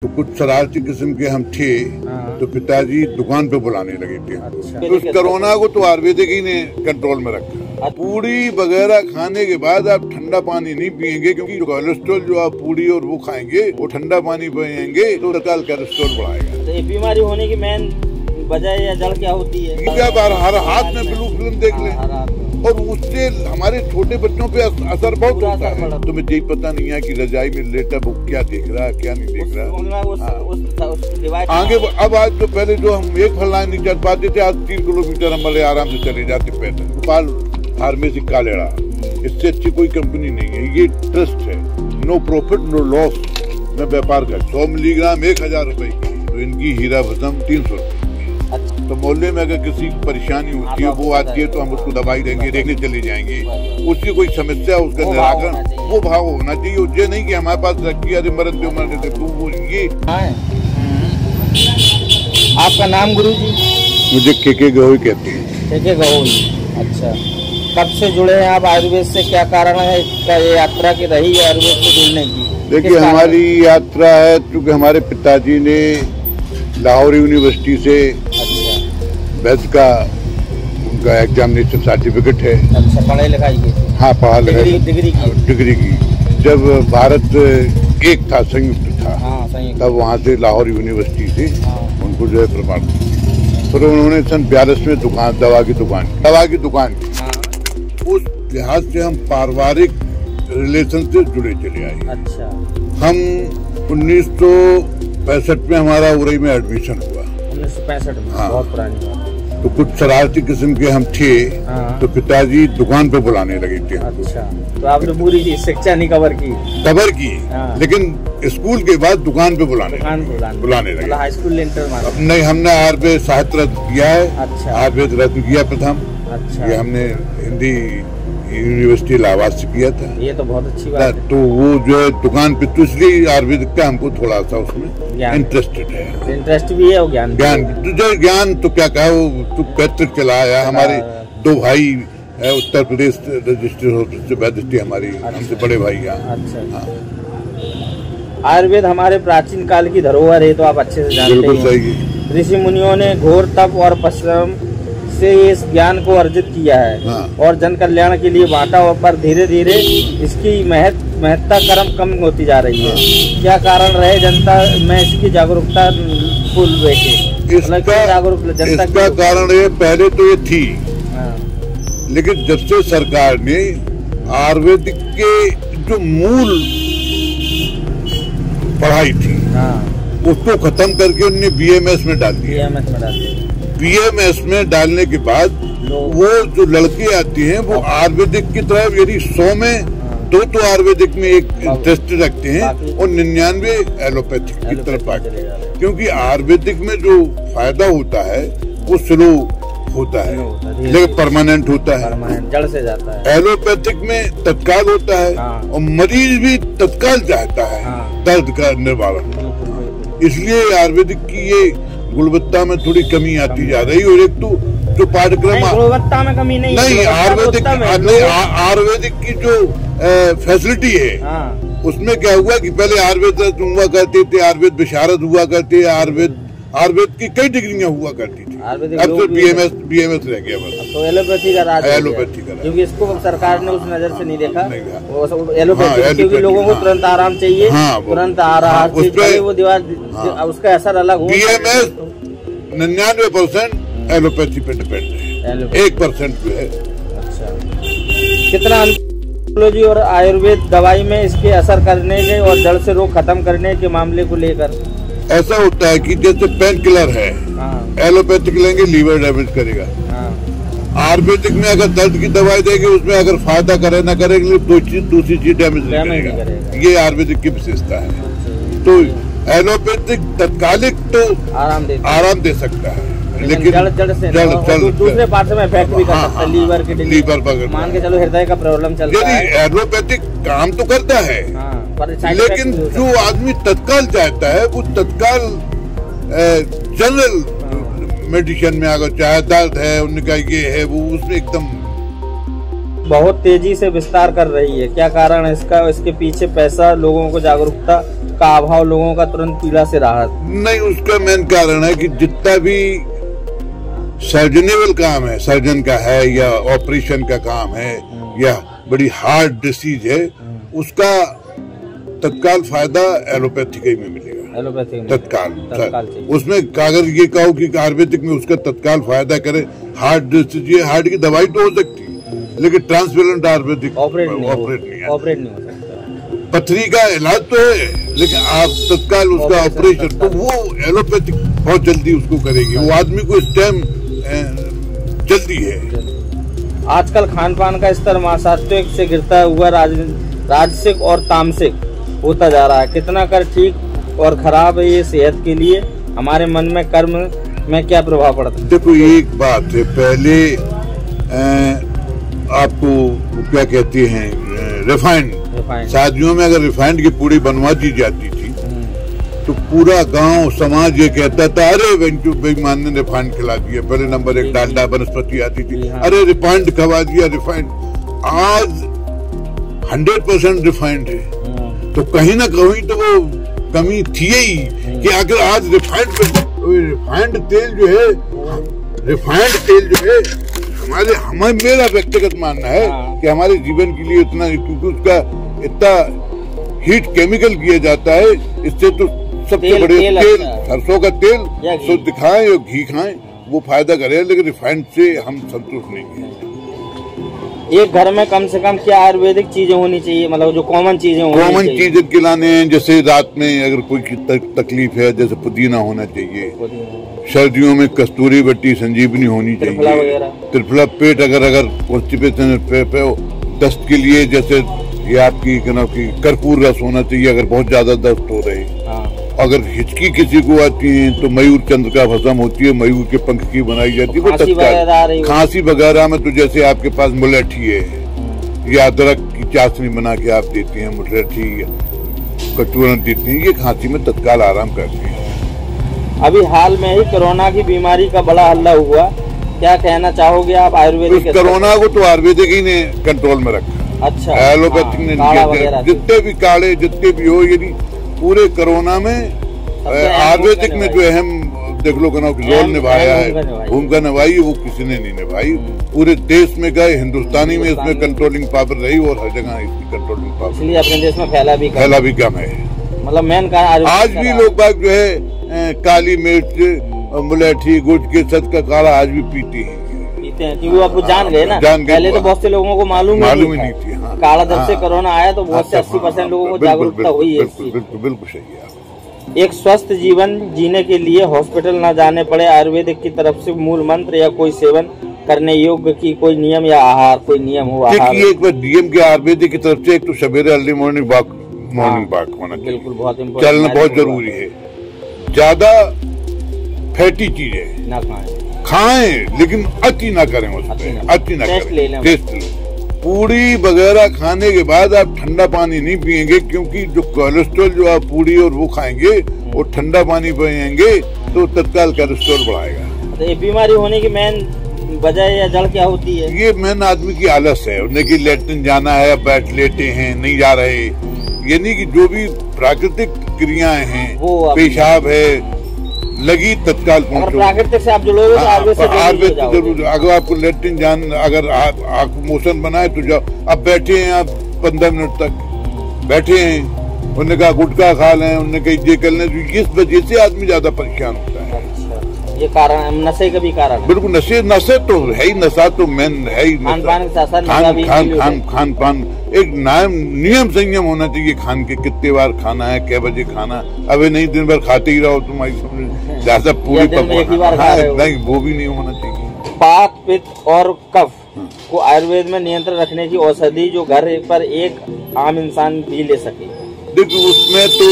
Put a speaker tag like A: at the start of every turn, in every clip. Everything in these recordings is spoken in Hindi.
A: तो कुछ शरारती किस्म के हम थे, तो पिताजी दुकान पे बुलाने लगे थे।
B: अच्छा।
A: तो उस कोरोना को तो आयुर्वेदिक ही ने कंट्रोल में रखा। पूड़ी वगैरह खाने के बाद आप ठंडा पानी नहीं पिएंगे, क्योंकि कोलेस्ट्रॉल जो आप पूड़ी और वो खाएंगे वो ठंडा पानी पिएंगे तो तत्काल कोलेस्ट्रॉल बढ़ाएगा।
B: तो ये बीमारी होने की मेन वजह या जड़ क्या होती है?
A: क्या बार हर हाथ में ब्लू फिल्म देख लें, और उससे हमारे छोटे बच्चों पे असर बहुत होता है। तुम्हें यही पता नहीं है कि रजाई में लेटा वो क्या देख रहा है क्या नहीं देख रहा। आगे अब आज तो पहले जो हम एक फलाइन नहीं चढ़ पाते थे, आज 3 किलोमीटर हम बड़े आराम से चले जाते पैदल। गोपाल फार्मेसी कालेड़ा, इससे अच्छी कोई कंपनी नहीं है। ये ट्रस्ट है, नो प्रॉफिट नो लॉस में व्यापार कर। 100 मिलीग्राम 1000 रुपए की, तो इनकी हीरा भस्म 300 रुपए। तो मोहल्ले में अगर किसी की परेशानी होती है, वो आती है तो हम उसको दवाई देंगे, देखने चले जाएंगे। उसकी कोई समस्या, उसका निराकरण वो भाव होना चाहिए। ये नहीं कि हमारे पास रखी अरे मरद जो मरने थे वो ये।
B: आपका नाम गुरुजी?
A: मुझे के गहोई कहते हैं।
B: के गहोई, अच्छा। कब से जुड़े हैं आप आयुर्वेद से? क्या कारण है ये यात्रा की रही है आयुर्वेद से जुड़ने की?
A: देखिए, हमारी यात्रा है क्योंकि हमारे पिताजी ने लाहौर यूनिवर्सिटी से वैद्य का उनका एग्जामिनेशन सर्टिफिकेट है।
B: अच्छा, पढ़ाई लिखाई की? हाँ,
A: पढ़ा लिखाई
B: डिग्री की।
A: जब भारत एक था, संयुक्त था, तब वहाँ से लाहौर यूनिवर्सिटी से उनको जो है प्रमाण। फिर उन्होंने सन 42 में दवा की दुकान उस लिहाज से हम पारिवारिक रिलेशन से जुड़े चले आए।
B: अच्छा।
A: हम 1965 में हमारा उरई में एडमिशन हुआ।
B: 1965 में?
A: हाँ।
B: बहुत पुरानी बात।
A: तो कुछ शरारती किस्म के हम थे, तो पिताजी दुकान पे बुलाने लगे थे।
B: अच्छा, तो आपने पूरी शिक्षा नहीं कवर की?
A: लेकिन स्कूल के बाद दुकान पे बुलाने लगे।
B: High school inter?
A: नहीं, हमने आयुर्वेद साहित्य रत्न किया है। अच्छा। आयुर्वेद रत्न किया प्रथम।
B: अच्छा।
A: ये हमने हिंदी यूनिवर्सिटी इलाहाबाद से किया था।
B: ये तो बहुत अच्छी बात है।
A: तो वो जो है दुकान पे, तो इसलिए आयुर्वेदिक का हमको थोड़ा सा उसमें इंटरेस्टेड है।
B: इंटरेस्ट भी है,
A: ज्ञान तो क्या कहा, वो तो पैतृक चला आया। हमारे 2 भाई है उत्तर प्रदेश रजिस्ट्रेशन ऑफिस से वैद्य हमारी। अच्छा। हमसे बड़े भाई यहाँ।
B: अच्छा। आयुर्वेद हमारे प्राचीन काल की धरोहर है, तो आप अच्छे से जानते हैं।
A: बिल्कुल सही।
B: ऋषि मुनियों ने घोर तप और परिश्रम से इस ज्ञान को अर्जित किया है और जन कल्याण के लिए बांटा, और पर धीरे धीरे इसकी महत्ता कम होती जा रही है। क्या कारण रहे जनता में इसकी जागरूकता फूल बैठे?
A: इसका कारण ये, पहले तो ये थी, लेकिन जब से सरकार ने आयुर्वेदिक के जो मूल पढ़ाई थी उसको खत्म करके उन्होंने BMS में डाल दिया। BMS में डालने के बाद वो जो लड़के आती हैं वो आयुर्वेदिक की तरफ, यदि 100 में 2 तो आयुर्वेदिक में एक इंटरेस्ट रखते हैं और 99 एलोपैथिक की तरफ आते हैं। क्योंकि आयुर्वेदिक में जो फायदा होता है वो स्लो होता है, लेकिन परमानेंट होता है,
B: जड़ से जाता है।
A: एलोपैथिक में तत्काल होता है और मरीज भी तत्काल चाहता है दर्द का निवारण। इसलिए आयुर्वेदिक की ये गुणवत्ता में थोड़ी कमी आती जा रही। और एक तो जो पाठ्यक्रम,
B: गुणवत्ता में कमी नहीं,
A: आयुर्वेदिक की जो फैसिलिटी है, उसमें क्या हुआ कि पहले आयुर्वेद हुआ करते थे, आयुर्वेद विशारद हुआ करते, आयुर्वेद की कई डिग्रियां हुआ करती थी। अब तो BMS रह गया बस।
B: तो एलोपैथी का राज, क्योंकि इसको सरकार ने उस नजर से नहीं देखा। एलोपैथी क्योंकि लोगों को तुरंत आराम चाहिए, तुरंत आ रहा है, वो दीवार उसका असर अलग हुआ।
A: BMS 99% एलोपैथी पे डिपेंड है, 1% पे है।
B: अच्छा, कितना एलोपैथी और आयुर्वेद दवाई में इसके असर करने के और जड़ से रोग खत्म करने के मामले को लेकर?
A: ऐसा होता है कि जैसे पेन किलर है, एलोपैथिक लेंगे लीवर डैमेज करेगा। आयुर्वेदिक में अगर दर्द की दवाई देंगे, उसमें अगर फायदा करे ना करेगी, दूसरी चीज डैमेज नहीं करेगा। ये आयुर्वेदिक की विशेषता है। तो एलोपैथिक तत्कालिक तो आराम दे सकता है, लेकिन
B: दूसरे पार्ट में इफेक्ट भी कर सकता है, लीवर पर मान के चलो, हृदय का प्रॉब्लम चल रहा है।
A: एलोपैथिक काम तो करता है, लेकिन जो आदमी तत्काल चाहता है वो तत्काल जनरल मेडिसिन में अगर चाहे दर्द है, उनका ये है, वो उसमें एकदम
B: बहुत तेजी से विस्तार कर रही है। क्या कारण है इसका? इसके पीछे पैसा, लोगों को जागरूकता का अभाव लोगों का तुरंत पीड़ा से राहत?
A: नहीं, उसका मेन कारण है कि जितना भी सर्जनेबल काम है, सर्जन का है या ऑपरेशन का काम है या बड़ी हार्ड डिसीज है, उसका तत्काल फायदा एलोपैथी में मिलेगा।
B: एलोपैथी
A: तत्काल उसमें अगर ये कहो कि आयुर्वेदिक में उसका तत्काल फायदा करे, हार्ट डिसीज, ये हार्ट की दवाई तो हो सकती है लेकिन ट्रांसपेरेंट आयुर्वेदिक ऑपरेट नहीं हो सकता। पथरी का इलाज तो है लेकिन आप तत्काल उसका ऑपरेशन, तो वो एलोपैथिक बहुत जल्दी उसको करेगी, वो आदमी को इस टाइम जल्दी है।
B: आजकल खान पान का स्तर सात्विक से गिरता हुआ राजसिक और तामसिक होता जा रहा है। कितना कर ठीक और खराब है ये सेहत के लिए? हमारे मन में कर्म में क्या प्रभाव पड़ता है?
A: देखो एक बात है, पहले आपको क्या कहते हैं, रिफाइंड, शादियों में अगर रिफाइंड की पूड़ी बनवा दी जाती थी तो पूरा गांव समाज ये कहता था, अरे वेंचू बेईमान ने रिफाइंड खिला दिया। पहले नंबर एक डालडा वनस्पति आती थी, अरे रिफाइंड खवा दिया, रिफाइंड। आज 100% रिफाइंड है, तो कहीं ना कहीं तो वो कमी थी ही कि अगर आज रिफाइंड तेल जो है हमारे मेरा व्यक्तिगत मानना है कि हमारे जीवन के लिए इतना, क्योंकि उसका इतना हीट केमिकल किया जाता है, इससे तो सबसे बड़े तेल सरसों का तेल शुद्ध खाएं और घी खाएं, वो फायदा करे, लेकिन रिफाइंड से हम संतुष्ट नहीं हैं।
B: एक घर में कम से कम क्या आयुर्वेदिक चीजें होनी चाहिए, मतलब जो कॉमन चीजें
A: खिलाने हैं? जैसे रात में अगर कोई तकलीफ है, जैसे पुदीना होना चाहिए, सर्दियों में कस्तूरी बट्टी, संजीवनी होनी चाहिए, त्रिफला। पेट अगर कॉन्स्टिपेशन पे दस्त के लिए जैसे ये आपकी कर्पूर रस होना चाहिए अगर बहुत ज्यादा दस्त हो रहे। अगर हिचकी किसी को आती है तो मयूर चंद्र का भस्म होती है, मयूर के पंख की बनाई जाती है, वो तत्काल। खांसी वगैरह में तो जैसे आपके पास मुलेठी है या अदरक की चाशनी बना के आप देती हैं, मुलेठी का चूर्ण देती हैं, ये खांसी में तत्काल आराम करती है।
B: अभी हाल में ही कोरोना की बीमारी का बड़ा हल्ला हुआ, क्या कहना चाहोगे आप आयुर्वेदिक?
A: कोरोना को तो आयुर्वेदिक ही ने कंट्रोल में रखा।
B: अच्छा,
A: एलोपैथिक ने जितने भी काढ़े जितने भी हो, यदि पूरे कोरोना में आयुर्वेदिक ने जो अहम देख लो रोल निभाया है, भूमिका निभाई, वो किसी ने नहीं निभाई। पूरे देश में गए, हिंदुस्तानी में इसमें कंट्रोलिंग पावर रही और हर जगह इसकी कंट्रोलिंग पावर,
B: इसलिए अपने देश में फैला भी कम है। मतलब मेन
A: आज भी लोग बाग जो है काली मिर्च, मुलेठी, गुड़ के सच का काढ़ा आज भी पीते हैं,
B: क्योंकि वो अब जान गए ना। पहले तो बहुत से लोगों को मालूम ही नहीं थी। काढ़ा जब से कोरोना आया तो बहुत से 80% लोगों को जागरूकता हुई है।
A: बिल्कुल सही है।
B: एक स्वस्थ जीवन जीने के लिए हॉस्पिटल न जाने पड़े, आयुर्वेदिक की तरफ से मूल मंत्र या कोई सेवन करने योग्य की कोई नियम या आहार, कोई नियम हो?
A: एक बार नियम के आयुर्वेदिक की तरफ से एक तो सवेरे अर्ली मॉर्निंग वॉक होना चाहिए,
B: बिल्कुल बहुत
A: चलना बहुत जरूरी है। ज्यादा फैटी चीजें
B: ना
A: खाएं लेकिन अति ना करें, अति ना करें। टेस्ट पूड़ी वगैरह खाने के बाद आप ठंडा पानी नहीं पिएंगे, क्योंकि जो कोलेस्ट्रॉल जो आप पूड़ी और वो खाएंगे और ठंडा पानी पिएंगे तो तत्काल कोलेस्ट्रॉल बढ़ाएगा।
B: तो ये बीमारी होने की मेन वजह या जड़ क्या होती है?
A: ये मेन आदमी की आलस है, उन्हें कि लेटरिन जाना है, बैठ लेटे हैं, नहीं जा रहे। यानी कि जो भी प्राकृतिक क्रियाएं हैं, पेशाब है, लगी तत्काल पहुंचो।
B: प्राकृतिक से आप जुड़ोगे तो आयुर्वेद
A: जरूर। अगर आपको लेटरिन जान, अगर आपको मोशन बनाए तो जाओ। अब बैठे हैं आप 15 मिनट तक बैठे हैं, उन्होंने कहा गुटखा खा लें, उन्होंने कहा ये कर लें, इस वजह से आदमी ज्यादा परेशान होता है।
B: ये कारण नशे का भी कारण है।
A: बिल्कुल, नशे तो है ही, नशा तो मेन है ही। खान पान एक नियम संयम होना चाहिए। खान के कितने बार खाना है, कै बजे खाना, अबे नहीं दिन भर खाते ही रहो तुम्हारी समझ ज्यादा पूरी नहीं, वो भी नहीं होना चाहिए।
B: पात, पित्त और कफ को आयुर्वेद में नियंत्रण रखने की औषधि जो घर पर एक आम इंसान भी ले सके।
A: देखिए उसमें तो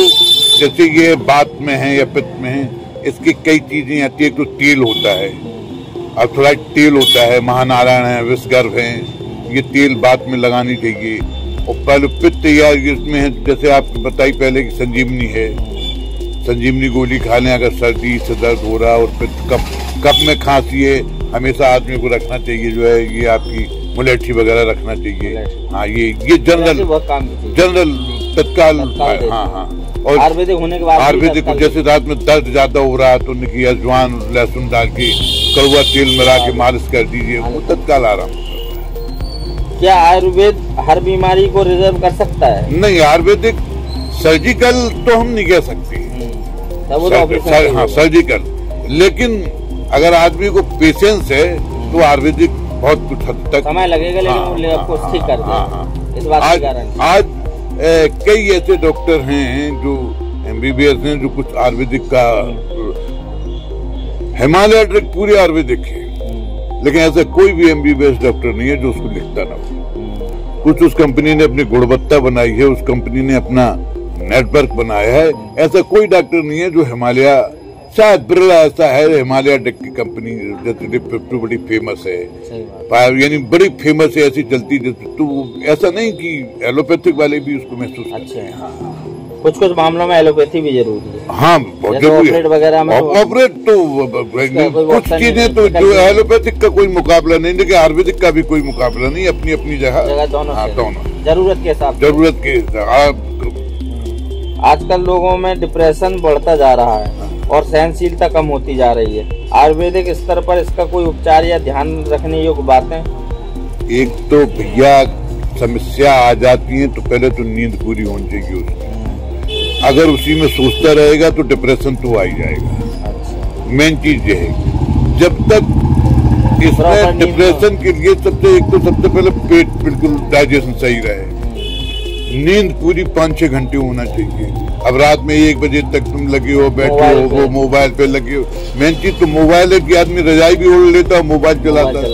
A: जैसे ये बात में है या पित्त में है, इसकी कई चीजें आती है। तो तेल होता है, अब थोड़ा तेल होता है, महानारायण है, विषगर्भ है, ये तेल बात में लगानी चाहिए। और पहले पित्त या इसमें है, जैसे आपको बताई पहले कि संजीवनी है, संजीवनी गोली खा लें अगर सर्दी से दर्द हो रहा है। और पित्त कप में खांसी है, हमेशा आदमी को रखना चाहिए जो है ये आपकी मुलेठी वगैरह रखना चाहिए। हाँ, ये जनरल तत्काल। हाँ। और
B: आयुर्वेदिक होने के बाद
A: आयुर्वेदिक जैसे रात में दर्द ज्यादा हो रहा है तो उनकी अजवाइन लहसुन डाल के कड़वा तेल मिला के मालिश कर दीजिए, वो तत्काल आराम।
B: क्या आयुर्वेद हर बीमारी को रिजर्व कर सकता है?
A: नहीं, आयुर्वेदिक सर्जिकल तो हम नहीं कह सकते, हाँ सर्जिकल, लेकिन अगर आदमी को पेशेंस है तो आयुर्वेदिक बहुत कुछ हद तक
B: समय लगेगा, लेकिन आपको ठीक कर देगा। इस बात के कारण
A: आज कई ऐसे डॉक्टर हैं जो MBBS हैं जो कुछ आयुर्वेदिक का, हिमालय ड्रग पूरी आयुर्वेदिक है, लेकिन ऐसा कोई भी MBBS डॉक्टर नहीं है जो उसको लिखता ना हो। कुछ उस कंपनी ने अपनी गुणवत्ता बनाई है, उस कंपनी ने अपना नेटवर्क बनाया है। ऐसा कोई डॉक्टर नहीं है जो हिमालय, शायद बिरला ऐसा है, हिमालय ड्रग की कंपनी जैसे बड़ी फेमस है, यानी बड़ी फेमस है, ऐसी चलती जैसे, तो ऐसा नहीं कि एलोपैथिक वाले भी उसको महसूस करते हैं। हाँ।
B: कुछ मामलों में एलोपैथी भी जरूरी है।
A: हाँ बहुत जरूरी है,
B: वगैरह में
A: ऑपरेट तो कुछ चीजें तो जो एलोपैथिक का कोई मुकाबला नहीं, लेकिन आयुर्वेदिक का भी कोई मुकाबला नहीं, अपनी अपनी जगह दोनों
B: जरूरत के हिसाब,
A: जरूरत के हिसाब।
B: आजकल लोगों में डिप्रेशन बढ़ता जा रहा है और सहनशीलता कम होती जा रही है। आयुर्वेदिक स्तर पर इसका कोई उपचार या ध्यान रखने योग्य बातें?
A: एक तो भैया समस्या आ जाती है तो पहले तो नींद पूरी होनी चाहिए उसकी। अगर उसी में सोचता रहेगा तो डिप्रेशन तो आ ही जाएगा। मेन चीज ये है, जब तक इसमें डिप्रेशन के लिए सबसे पहले पेट बिल्कुल डाइजेशन सही रहे, नींद पूरी 5-6 घंटे होना चाहिए। अब रात में 1 बजे तक तुम लगे हो, बैठे हो, वो मोबाइल पे लगे हो। मेन चीज तो मोबाइल है कि आदमी रजाई भी ओढ़ लेता है, मोबाइल चलाता है।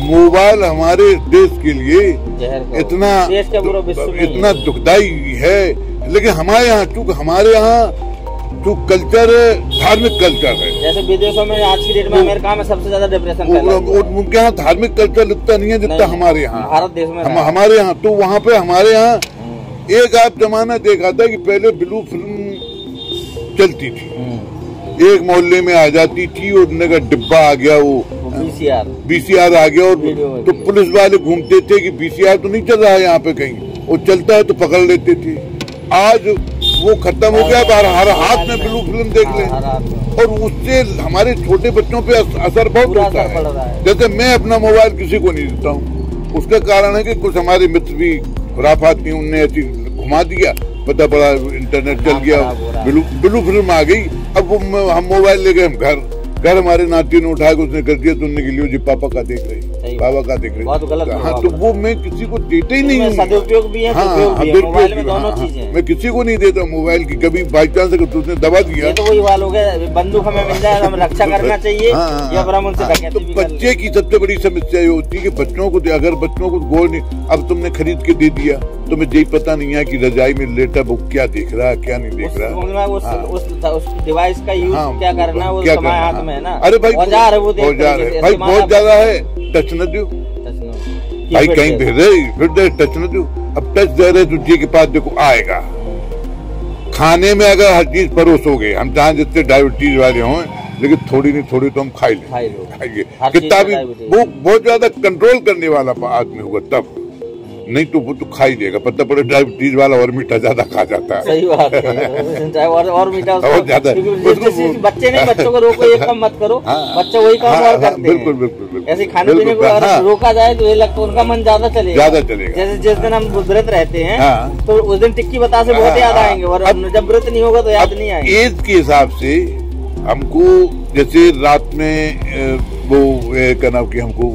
A: मोबाइल हमारे देश के लिए इतना दुखदाई है, लेकिन हमारे यहाँ चूंकि हमारे यहाँ जो कल्चर धार्मिक कल्चर है,
B: जैसे विदेशों में आज की डेट में अमेरिका में सबसे ज्यादा डिप्रेशन
A: उनके यहाँ धार्मिक कल्चर लिखता नहीं है जितना हमारे यहाँ,
B: भारत देश में
A: हमारे यहाँ। तो वहाँ पे हमारे यहाँ एक आप जमाना देखा था कि पहले ब्लू फिल्म चलती थी, एक मोहल्ले में आ जाती थी और उनका डिब्बा आ गया, वो VCR आ गया, और तो पुलिस वाले घूमते थे कि VCR तो नहीं चल रहा है यहाँ पे कहीं, वो चलता है तो पकड़ लेते थे। आज वो खत्म हो गया, हर हाथ में ब्लू फिल्म देख ले, और उससे हमारे छोटे बच्चों पे असर बहुत होता है। जैसे मैं अपना मोबाइल किसी को नहीं देता हूँ, उसका कारण है कि कुछ हमारे मित्र भी खुराफात नहीं, उनने ऐसी घुमा दिया, पता पड़ा इंटरनेट चल गया, ब्लू फिल्म आ गई। अब वो हम मोबाइल ले गए घर हमारे नाती ने उठा के उसने कर दिया, तो उनने के लिए जी पापा का देख रही, पापा का देख रही। हाँ, तो वो मैं किसी को देते ही नहीं हूँ।
B: सदुपयोग भी है, मोबाइल में दोनों चीजें।
A: मैं किसी को नहीं देता मोबाइल की, कभी बाई चांस अगर तुमने दबा दिया
B: तो वही वाल हो गया, बंदूक हमें मिल जाए, हम रक्षा करना चाहिए या फिर हम उनसे।
A: तो बच्चे की सबसे बड़ी समस्या ये होती है कि बच्चों को, अगर बच्चों को गौर नहीं, अब तुमने खरीद के दे दिया, तुम्हें यही पता नहीं है कि रजाई में लेटा वो क्या देख रहा है, क्या नहीं देख रहा,
B: उस डिवाइस का यूज क्या करना है, वो हमारे हाथ में है ना।
A: अरे भाई
B: औजार है, वो
A: भाई बहुत ज्यादा है, टच न दो भाई, कहीं भेज रहे फिर टच न दो। अब टच दे रहे तो जी के पास देखो आएगा। खाने में अगर हर चीज परोसोगे, हम चाहे जितने डायबिटीज वाले हों, लेकिन थोड़ी नहीं थोड़ी तो हम खाइए। कितना भी वो बहुत ज्यादा कंट्रोल करने वाला आदमी होगा तब, नहीं तो वो तो खा ही देगा। पता पड़े डायबिटीज वाला और मीठा ज्यादा खा जाता है।
B: सही बात है, और मीठा
A: और ज्यादा।
B: बच्चे नहीं, बच्चों को रोको, ये कम मत करो, बच्चे वही काम और करते हैं।
A: बिल्कुल।
B: ऐसे खाने पीने को अगर रोका जाए तो ये लगता है उनका मन ज्यादा चलेगा। जैसे जिस दिन हम व्रत रहते हैं तो उस दिन टिक्की बतासे बहुत याद आएंगे, और जब व्रत नहीं होगा तो याद नहीं आएंगे।
A: एज के हिसाब से हमको, जैसे रात में वो क्या नाम की हमको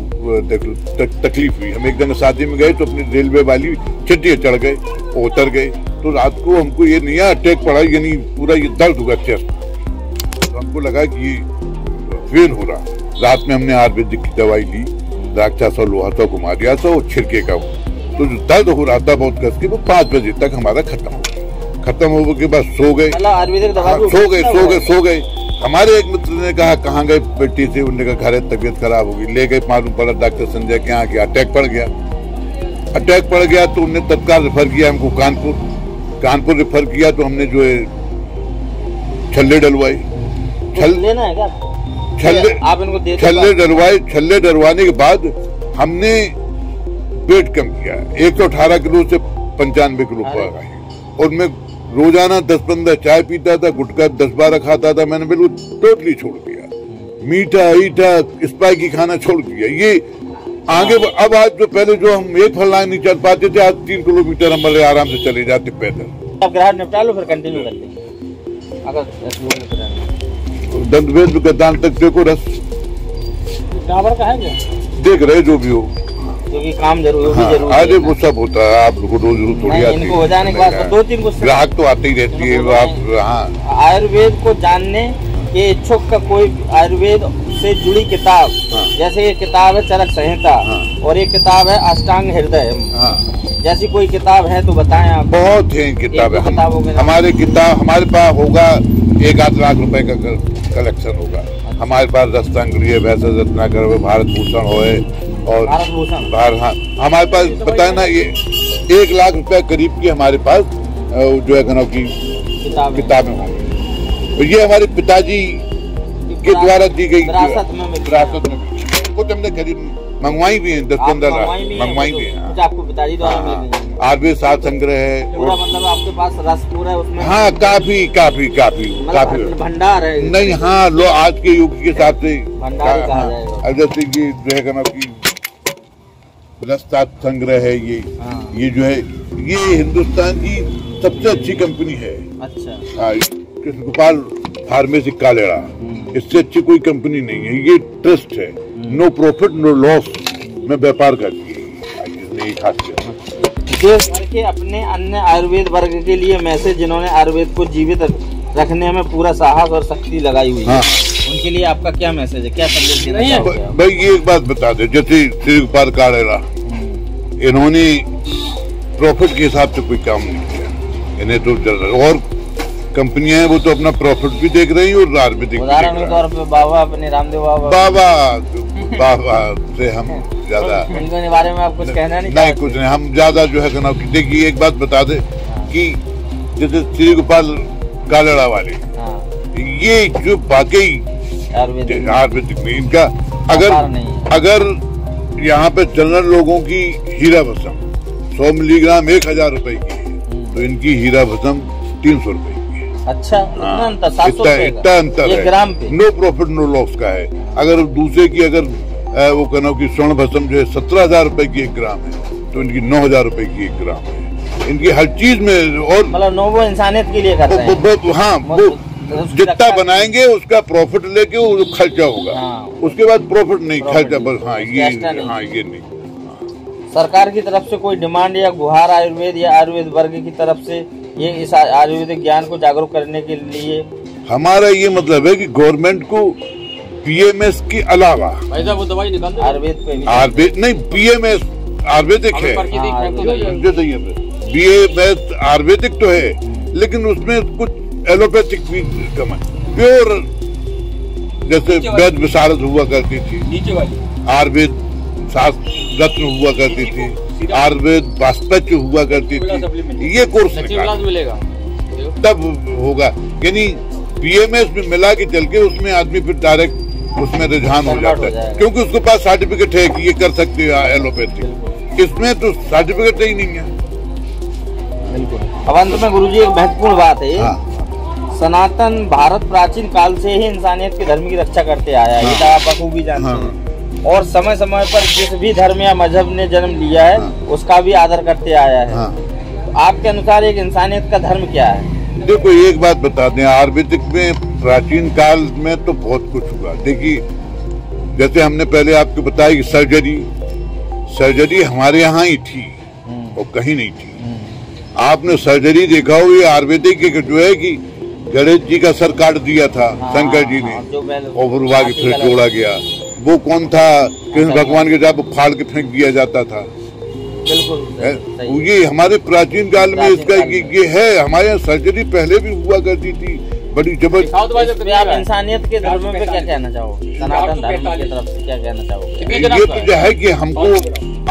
A: तकलीफ हुई, हम एक दिन शादी में गए तो अपनी रेलवे वाली चट्टी चढ़ गए, उतर गए, तो रात को हमको ये नहीं अटैक पड़ा, यानी पूरा ये दर्द हुआ चेस्ट, तो हमको लगा कि ये फेन हो रहा। रात में हमने आयुर्वेदिक की दवाई ली, द्राक्षा सा लोहा सा घुमा दिया था, वो छिड़के का, तो जो दर्द हो रहा था बहुत कस के, वो 5 बजे तक हमारा खत्म हो गया। खत्म होने के बाद सो गए, सो गए। हमारे एक मित्र ने कहा कहाँ गए बेटी से, उन्होंने कहा घर है, तबीयत खराब होगी, ले गए, मालूम पड़ा डॉक्टर संजय के यहाँ गया, अटैक पड़ गया। तो उन्होंने तत्काल रेफर किया हमको कानपुर रेफर किया। तो हमने जो है छल्ले डलवाए, छल्ले डलवाने के बाद हमने वेट कम किया, 118 किलो से 95 किलो पर आई, और मैं रोजाना 10-15 चाय पीता था, गुटखा 10-12 खाता था। मैंने बिल्कुल टोटली छोड़ दिया, मीठा ईठा स्पाइकी खाना छोड़ दिया। ये आगे अब आज जो पहले जो हम एक फरलांग नहीं चल पाते थे, आज 3 किलोमीटर हम बड़े आराम से चले जाते पैदल।
B: अब ग्राहक निपटा लो, फिर कंटिन्यू कर लेंगे।
A: दंतवेद गद्दान तक देखो रस
B: डाबर का है क्या?
A: देख रहे जो भी हो,
B: क्योंकि काम जरूरी है।
A: आज वो सब होता है, आप लोग रोज रोज थोड़ी आती
B: इनको हो जाने के बाद 2-3
A: ग्राहक तो आते ही रहती है। आप हाँ,
B: आयुर्वेद को जानने के इच्छुक का कोई आयुर्वेद से जुड़ी किताब, जैसे ये किताब है चरक संहिता, और ये किताब है अष्टांग हृदय, जैसी कोई किताब है तो बताएं आप।
A: बहुत है किताबें, हमारे पास होगा 1-8 लाख रुपए का कलेक्शन होगा। हमारे पास रस्तांगरी है, वैसे रत्नाकर है, भारत भूषण हो, और हाँ हमारे पास पता है ना, ये 1 लाख रुपए करीब की हमारे पास जो है घनों की किताबें होंगी। तो ये हमारे पिताजी के द्वारा दी गई विरासत में कुछ हमने खरीद मंगवाई भी है, 10-15 लाख मंगवाई भी है।
B: आपको पिताजी द्वारा
A: आयुर्वेद साथ संग्रह है
B: पूरा, मतलब आपके पास रस पूरा है उसमें?
A: हाँ, काफी
B: भंडार है
A: नहीं। हाँ, लो आज के युग के हिसाब से
B: भंडार कहा जाएगा।
A: जैसे ये जो है ना की रस साथ संग्रह है, ये जो है ये हिंदुस्तान की सबसे अच्छी कंपनी है।
B: अच्छा।
A: कृष्ण गोपाल फार्मेसी कालेड़ा, इससे अच्छी कोई कंपनी नहीं है। ये ट्रस्ट है, नो प्रॉफिट नो लॉस में व्यापार करती है, इसमें एक खासियत।
B: देश भर के अपने अन्य आयुर्वेद वर्ग के लिए मैसेज, जिन्होंने आयुर्वेद को जीवित रखने में पूरा साहस और शक्ति लगाई हुई है, उनके लिए आपका क्या मैसेज है, क्या संदेश देना चाहोगे?
A: भाई ये एक बात बता दे, जैसे श्री गोपाल कालेड़ा, इन्होंने प्रॉफिट के हिसाब से कोई काम नहीं किया। इन्हें तो और कंपनियां हैं, वो तो अपना प्रॉफिट भी देख रही है और आयुर्वेदिक।
B: उदाहरण के तौर पे बाबा, अपने रामदेव
A: बाबा से हम ज्यादा
B: इनके बारे में आप कुछ कहना
A: नहीं कुछ नहीं, हम ज्यादा जो है ना। देखिए एक बात बता दे कि जैसे श्री गोपाल कालेड़ा वाले, ये जो बाकी आयुर्वेदिक में इनका अगर यहाँ पे जनरल लोगों की हीरा भस्म 100 मिलीग्राम 1000 रुपए की है, तो इनकी हीरा भस्म 300 रुपए की है।
B: अच्छा, इतना अंतर
A: है,
B: ग्राम पे।
A: नो प्रॉफिट नो लॉस का है। अगर दूसरे की वो कहना की स्वर्ण भस्म जो है 17,000 रुपए की 1 ग्राम है, तो इनकी 9,000 रुपए की 1 ग्राम है। इनकी हर चीज में, और
B: मतलब वो इंसानियत के लिए कर रहे हैं।
A: हाँ, वो जितना बनाएंगे उसका प्रॉफिट लेके वो खर्चा होगा, उसके बाद प्रॉफिट नहीं, खर्चा बस। हाँ ये नहीं।
B: सरकार की तरफ से कोई डिमांड या गुहार आयुर्वेद या आयुर्वेद वर्ग की तरफ से ये इस आयुर्वेदिक ज्ञान को जागरूक करने के लिए?
A: हमारा ये मतलब है कि गवर्नमेंट को पीएमएस के अलावा आयुर्वेद नहीं, पीएमएस आयुर्वेदिक है, पीएमएस आयुर्वेदिक तो है, लेकिन उसमें कुछ एलोपैथिक भी कम है। प्योर जैसे वेद विशारद हुआ करती थी, आयुर्वेद शास्त्र रत्न हुआ करती थी, आयुर्वेद वास्तव्य हुआ करती थी, ये कोर्स मिलेगा तब होगा। यानी पीएमएस में मिला के चल के उसमें आदमी फिर डायरेक्ट उसमें रुझान हो जाता है, क्योंकि उसके पास सर्टिफिकेट है कि ये कर सकते हैं एलोपैथी। इसमें तो सर्टिफिकेट ही नहीं है।
B: अब अंत में गुरुजी एक महत्वपूर्ण बात है, सनातन भारत प्राचीन काल से ही इंसानियत के धर्म की रक्षा करते आया है, ये आप बखूबी जानते हैं, और समय समय पर जिस भी धर्म या मजहब ने जन्म लिया है उसका भी आदर करते आया है। आपके अनुसार एक इंसानियत का धर्म क्या है?
A: देखो एक बात बता दें, आयुर्वेदिक में प्राचीन काल में तो बहुत कुछ हुआ। देखिए जैसे हमने पहले आपको बताया कि सर्जरी हमारे यहाँ ही थी और कहीं नहीं थी। आपने सर्जरी देखा हो, ये आयुर्वेदिक जो है कि गणेश जी का सर काट दिया था शंकर जी ने, और फिर जोड़ा गया। वो कौन था? कृष्ण भगवान के जब फाड़ के फेंक दिया जाता था। ये हमारे प्राचीन काल में इसका ये है। हमारे यहाँ सर्जरी पहले भी हुआ करती थी, बड़ी जबरदस्त।
B: आप इंसानियत के धर्म पे क्या कहना चाहोगे, सनातन धर्म की तरफ से क्या कहना चाहोगे?
A: ये तो जो है कि हमको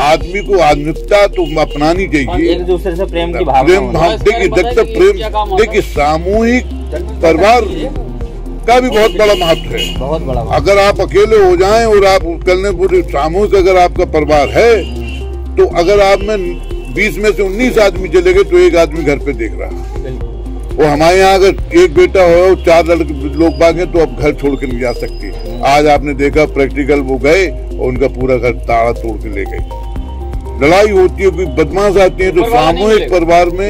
A: आदमी को आधुनिकता तो अपनानी चाहिए,
B: एक दूसरे से प्रेम की भावना।
A: देखिए जब तक प्रेम, देखिए सामूहिक परिवार का भी बहुत बड़ा महत्व है,
B: बहुत बड़ा।
A: अगर आप अकेले हो जाएं और आप कल पूरी सामूहिक अगर आपका परिवार है, तो अगर आप में 20 में से 19 आदमी चले गए तो एक आदमी घर पे देख रहा है। वो हमारे यहाँ अगर एक बेटा हो 4 लोग बाग हैं तो अब घर छोड़ के नहीं जा सकती। आज आपने देखा प्रैक्टिकल वो गए और उनका पूरा घर ताला तोड़ के ले गए। लड़ाई होती है, कोई बदमाश आते हैं तो सामूहिक परिवार में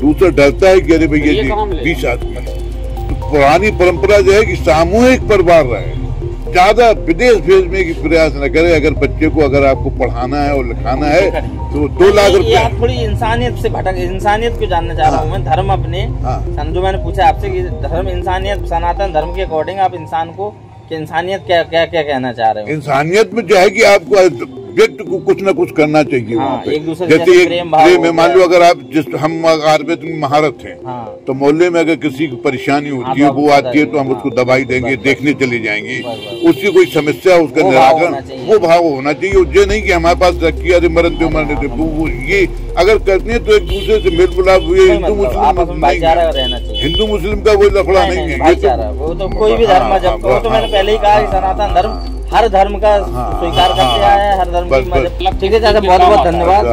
A: दूसरा डरता है कि अरे भैया जी 20 आदमी। तो पुरानी परंपरा जो है कि सामूहिक परिवार रहे, ज्यादा विदेश भेजने की प्रयास न करे। अगर बच्चे को अगर आपको पढ़ाना है और लिखाना है तो 2 लाख रुपए।
B: आप थोड़ी इंसानियत से भटक, इंसानियत को जानना चाह रहा हूँ मैं। धर्म अपने जो मैंने पूछा आपसे कि धर्म इंसानियत, सनातन धर्म के अकॉर्डिंग आप इंसान को कि इंसानियत क्या क्या क्या कहना चाह रहे हो?
A: इंसानियत में जो है कि आपको व्यक्ति को कुछ न कुछ करना चाहिए। वहाँ पे
B: एक दूसरे
A: जैसे एक प्रेम में मान लो अगर आप हम आयुर्वेद में महारत हैं तो मोहल्ले में अगर किसी को परेशानी होती है वो आती है तो हम उसको दवाई देंगे, देखने चले जाएंगे, उसकी कोई समस्या उसका निराकरण वो भाव होना चाहिए। ये नहीं कि हमारे पास रखी अरे मरन दे मरने दे। ये अगर करते हैं तो एक दूसरे से मेल मिलाप हुए हिंदू मुस्लिम का कोई लफड़ा नहीं है।
B: वो तो कोई भी धर्म, जब वो तो मैंने पहले ही कहा कि सनातन धर्म हर धर्म का स्वीकार करते आया है, हर धर्म की। ठीक है चाचा, बहुत बहुत धन्यवाद।